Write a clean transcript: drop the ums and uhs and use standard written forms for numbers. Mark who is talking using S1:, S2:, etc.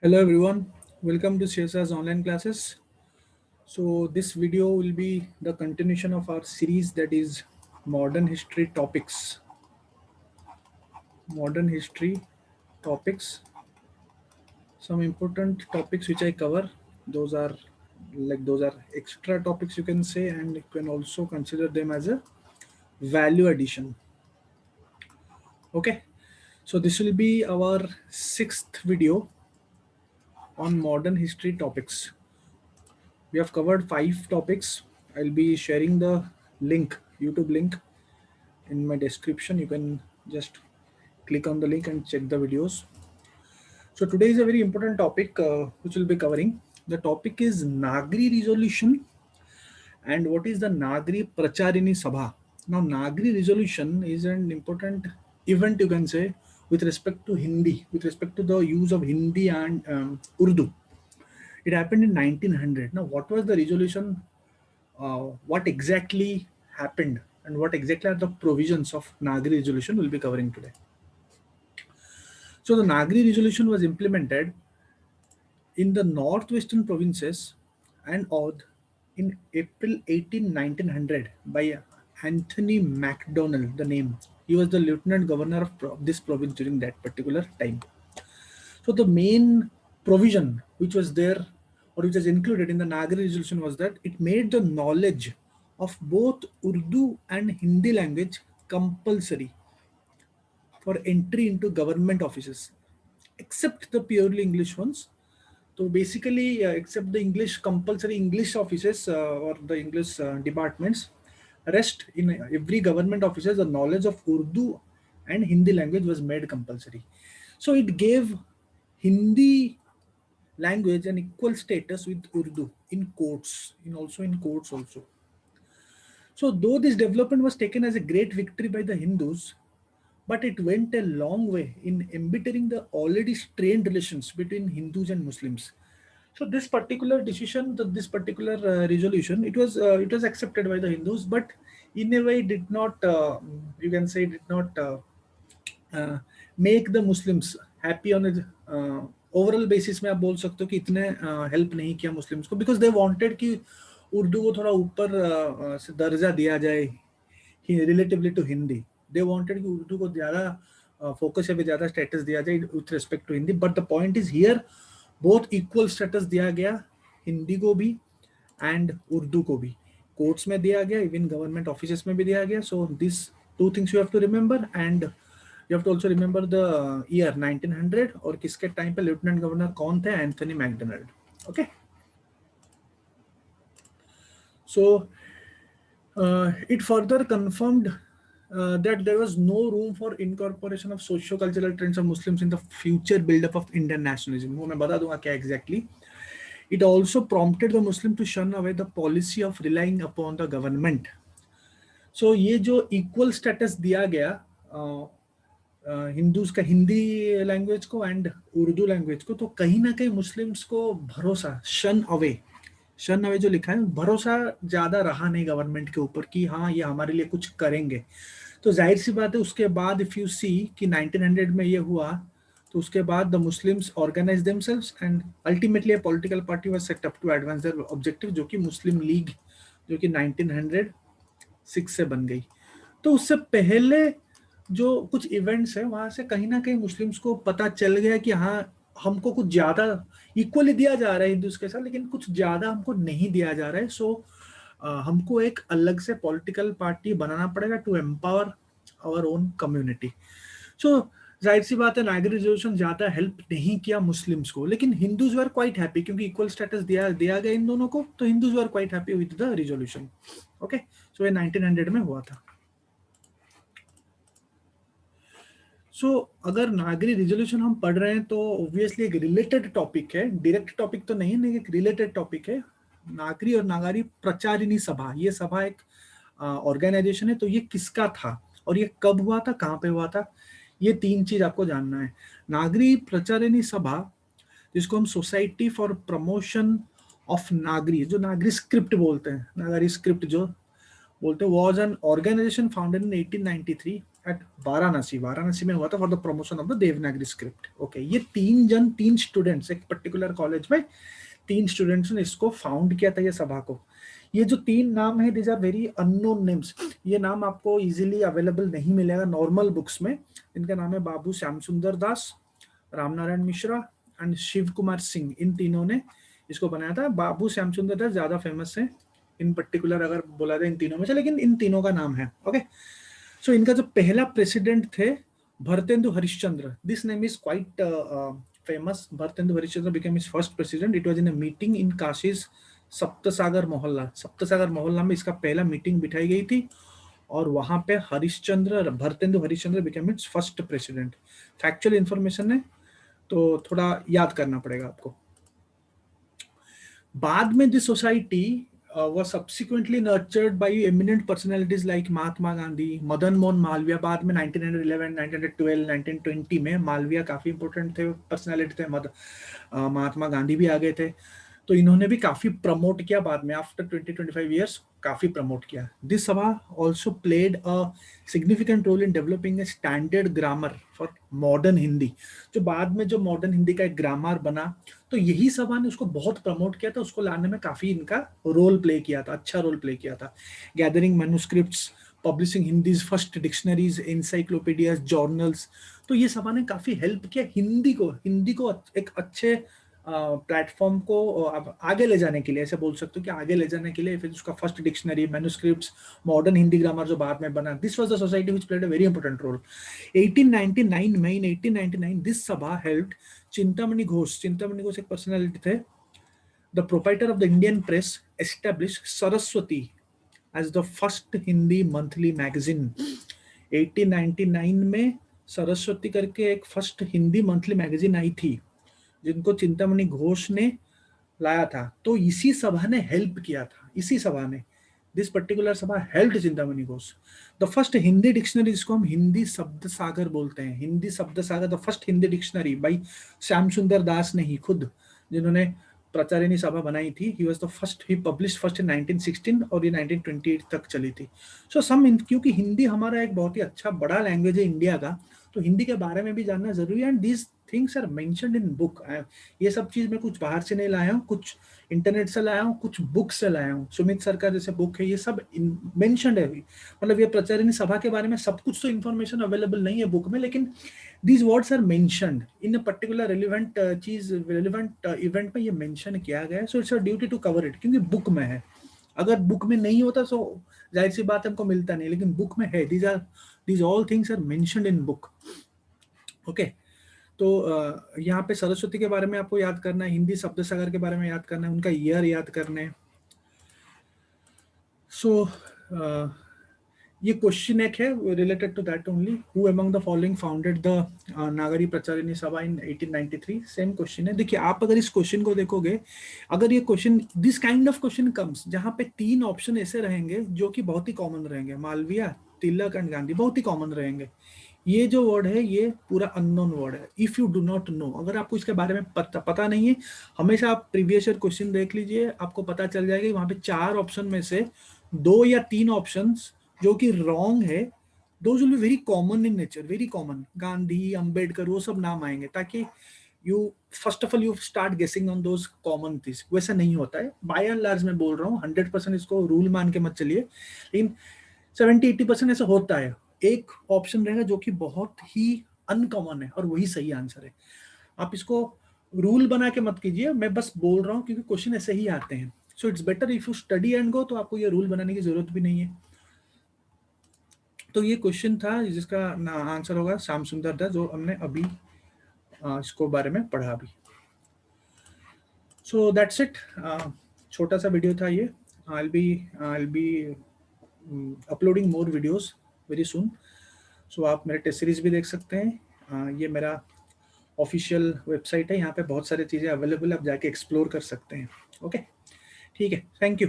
S1: Hello everyone, welcome to CSR's online classes. So this video will be the continuation of our series that is modern history topics. Modern history topics. Some important topics which I cover. Those are extra topics you can say, and you can also consider them as a value addition. Okay. So this will be our sixth video on modern history topics. We have covered five topics. I'll be sharing the link, YouTube link in my description. You can just click on the link and check the videos. So today is a very important topic which we'll be covering. The topic is Nagri resolution and what is the Nagri Pracharini Sabha. Now Nagri resolution is an important event you can say with respect to Hindi, with respect to the use of Hindi and Urdu. It happened in 1900. Now what was the resolution, what exactly happened and what exactly are the provisions of Nagri resolution we'll be covering today. So the Nagri resolution was implemented in the northwestern provinces and Oudh in April 18, 1900 by Anthony MacDonald, the name. He was the lieutenant governor of this province during that particular time. So the main provision which was there or which was included in the Nagari resolution was that it made the knowledge of both Urdu and Hindi language compulsory for entry into government offices, except the purely English ones. So basically, except the English compulsory English offices or the English departments, rest in every government offices, the knowledge of Urdu and Hindi language was made compulsory. So it gave Hindi language an equal status with Urdu in courts, in courts also. So though this development was taken as a great victory by the Hindus, but it went a long way in embittering the already strained relations between Hindus and Muslims. So this particular decision, this particular resolution, it was accepted by the Hindus, but in a way did not, you can say, did not uh, make the Muslims happy on a overall basis में आप बोल सकते हो कि इतने help नहीं किया Muslims को बिकॉज दे वांटेड कि उर्दू को थोड़ा ऊपर से दर्जा दिया जाए relatively to Hindi. They wanted कि उर्दू को ज़्यादा फोकस या फिर ज़्यादा स्टेटस दिया जाए with respect to Hindi. But the point is here both equal status दिया गया हिंदी को भी एंड उर्दू को भी. कोर्ट्स में दिया गया, इवन गवर्नमेंट ऑफिसेस में भी दिया गया. So this two things you have to remember and you have to also remember the year 1900 और किसके टाइम पे लेफ्टिनेंट गवर्नर कौन थे, Anthony McDonald. Okay. So it further confirmed that there was no room for incorporation of socio-cultural trends of Muslims in the future build-up of Indian nationalism. वो मैं बता दूंगा क्या exactly. It also prompted the Muslim to shun away the policy of relying upon the government. So ये जो equal status दिया गया Hindus का हिंदी लैंग्वेज को एंड उर्दू लैंग्वेज को, तो कहीं ना कहीं मुस्लिम्स को भरोसा, शन अवे जो लिखा है, भरोसा ज्यादा रहा नहीं गवर्नमेंट के ऊपर कि हाँ ये हमारे लिए कुछ करेंगे. तो जाहिर सी बात है उसके बाद इफ यू सी कि 1900 में ये हुआ, तो उसके बाद the Muslims organise themselves and ultimately political party was set up to advance their objective, जो कि मुस्लिम लीग, जो कि 1906 से बन गई. तो उससे पहले जो कुछ इवेंट्स है वहां से कहीं ना कहीं मुस्लिम्स को पता चल गया कि हाँ हमको कुछ ज्यादा इक्वली दिया जा रहा है हिंदूज के साथ, लेकिन कुछ ज्यादा हमको नहीं दिया जा रहा है. सो हमको एक अलग से पॉलिटिकल पार्टी बनाना पड़ेगा to empower our own community. So जाहिर सी बात है नागरिक रिजोल्यूशन ज्यादा हेल्प नहीं किया मुस्लिम्स को, लेकिन हिंदूज वर क्वाइट हैप्पी क्योंकि इक्वल स्टेटस दिया दिया गया इन दोनों को, तो Hindus were quite happy with the resolution. Okay. So ये 1900 में हुआ था. सो अगर नागरी रिजोल्यूशन हम पढ़ रहे हैं तो ऑब्वियसली एक रिलेटेड टॉपिक है, डायरेक्ट टॉपिक तो नहीं है, एक रिलेटेड टॉपिक है. नागरी और नागरी प्रचारिणी सभा, ये सभा एक ऑर्गेनाइजेशन है. तो ये किसका था और ये कब हुआ था, कहाँ पे हुआ था, ये तीन चीज आपको जानना है. नागरी प्रचारिणी सभा, जिसको हम सोसाइटी फॉर प्रमोशन ऑफ नागरी, जो नागरी स्क्रिप्ट बोलते हैं, नागरी स्क्रिप्ट जो बोलते हैं, was an organisation founded in 1893 at Varanasi, Varanasi में हुआ था for the promotion of the Devanagari script. Okay, ये तीन स्टूडेंट्स एक पर्टिकुलर कॉलेज में, तीन स्टूडेंट्स ने इसको फाउंड किया था ये सभा को। ये जो तीन नाम है, these are very unknown names, ये नाम आपको इजीली अवेलेबल नहीं मिलेगा नॉर्मल बुक्स में। इनका नाम है बाबू श्याम सुंदर दास, रामनारायण मिश्रा एंड शिव कुमार सिंह। इन तीनों ने इसको बनाया था। बाबू श्याम सुंदर दास ज्यादा फेमस है इन पर्टिकुलर अगर बोला जाए इन तीनों में से, लेकिन इन तीनों का नाम है। ओके, सो इनका जो पहला प्रेसिडेंट थे Bharatendu Harishchandra, this name is quite famous. Bharatendu Harishchandra became his first president. It was in a meeting in Kashi's Saptasagar mohalla, Saptasagar मोहल्ला में इसका पहला मीटिंग बिठाई गई थी, और वहां पे Harishchandra, Bharatendu Harishchandra became its first president. Factual information है तो थोड़ा याद करना पड़ेगा आपको। बाद में this society was subsequently nurtured by eminent personalities like Mahatma Gandhi, Madan Mohan Malviya. बाद में 1911, 1912, 1920 में मालवीय काफी इंपॉर्टेंट थे, पर्सनालिटी थे। महात्मा गांधी भी आ गए थे, तो इन्होंने भी काफी प्रमोट किया बाद में। आफ्टर 20-25 ईयर्स काफी प्रमोट किया। This Sabha also played a significant role in developing a standard grammar for modern Hindi. जो बाद में जो मॉडर्न हिंदी का एक ग्रामर बना, तो यही सभा ने उसको बहुत प्रमोट किया था, उसको लाने में काफी इनका रोल प्ले किया था, अच्छा रोल प्ले किया था। Gathering manuscripts, publishing Hindi first dictionaries, encyclopaedias, journals. तो ये सभा ने काफी हेल्प किया हिंदी को एक अच्छे प्लेटफॉर्म को अब आगे ले जाने के लिए, ऐसे बोल सकते हो कि आगे ले जाने के लिए। फिर उसका first dictionary, manuscripts, modern Hindi grammar जो बाद में बना, this was the society which played a very important role. 1899 में, in 1899 this Sabha held Chintamani Ghosh. Chintamani Ghosh एक पर्सनालिटी थे। The proprietor of the Indian press establish Saraswati as the first Hindi monthly magazine. 1899 में सरस्वती करके एक फर्स्ट हिंदी मंथली मैगजीन आई थी, जिनको चिंतामणि घोष ने लाया था। तो इसी सभा ने हेल्प किया था, इसी सभा ने, this particular sabha help Chintamani Ghosh. The first Hindi dictionary, जिसको हम हिंदी शब्द सागर बोलते हैं, Hindi Shabd Sagar, the first Hindi dictionary by Shyam Sundar Das ने ही खुद, जिन्होंने प्रचारिणी सभा बनाई थी। He was the first, he publish first in 1916 और ये 1928 तक चली थी। सो क्योंकि हिंदी हमारा एक बहुत ही अच्छा बड़ा लैंग्वेज है इंडिया का, तो हिंदी के बारे में भी जानना जरूरी है। And this things are mentioned in book. ये सब चीज मैं कुछ बाहर से नहीं लाया हूँ, कुछ इंटरनेट से लाया हूँ, कुछ बुक से लाया हूँ। सुमित सर का जैसे बुक है, ये सब मेंशन्ड है। मतलब ये प्रचारिणी सभा के बारे में सब कुछ तो इन्फॉर्मेशन अवेलेबल नहीं है बुक में, लेकिन these words are mentioned in a particular relevant चीज, relevant event में ये mention किया गया है। so it's a duty to cover it, क्योंकि बुक में है। अगर बुक में नहीं होता तो जाहिर सी बात हमको मिलता नहीं, लेकिन बुक में है। these all things are mentioned in book। Okay, तो यहाँ पे सरस्वती के बारे में आपको याद करना है, हिंदी शब्द सागर के बारे में याद करना है, उनका ईयर याद करना है। सो ये क्वेश्चन एक है related to that only, who among the following founded the Nagari Pracharini Sabha in 1893। Same question है। देखिए, आप अगर इस क्वेश्चन को देखोगे, अगर ये question, this kind of question comes जहां पे तीन ऑप्शन ऐसे रहेंगे जो कि बहुत ही कॉमन रहेंगे, मालवीय, तिलक एंड गांधी, बहुत ही कॉमन रहेंगे। ये जो वर्ड है ये पूरा अननोन वर्ड है। If you do not know, अगर आपको इसके बारे में पता नहीं है, हमेशा आप प्रीवियस ईयर क्वेश्चन देख लीजिए, आपको पता चल जाएगा। वहां पे चार ऑप्शन में से दो या तीन ऑप्शंस जो कि रॉन्ग है, those will be very common in nature, very common. Gandhi, Ambedkar, वो सब नाम आएंगे, ताकि you first of all you start गेसिंग ऑन दोज कॉमन थिंग्स। वैसा नहीं होता है बाय एंड लार्ज, मैं बोल रहा हूँ। 100% इसको रूल मान के मत चलिए, लेकिन 70-80% ऐसा होता है। एक ऑप्शन रहेगा जो कि बहुत ही अनकॉमन है और वही सही आंसर है। आप इसको रूल बना के मत कीजिए, मैं बस बोल रहा हूँ क्योंकि क्वेश्चन ऐसे ही आते हैं। So it's better if you study and go, तो आपको ये रूल बनाने की जरूरत भी नहीं है। तो ये क्वेश्चन था जिसका आंसर होगा श्याम सुंदर दास, जो हमने अभी इसको बारे में पढ़ा अभी। सो दैट्स इट, छोटा सा वीडियो था ये। I'll be uploading more videos very soon. So आप मेरे टेस्ट सीरीज भी देख सकते हैं। ये मेरा ऑफिशियल वेबसाइट है, यहाँ पे बहुत सारी चीज़ें अवेलेबल है, आप जाके एक्सप्लोर कर सकते हैं। ओके, ठीक है, थैंक यू।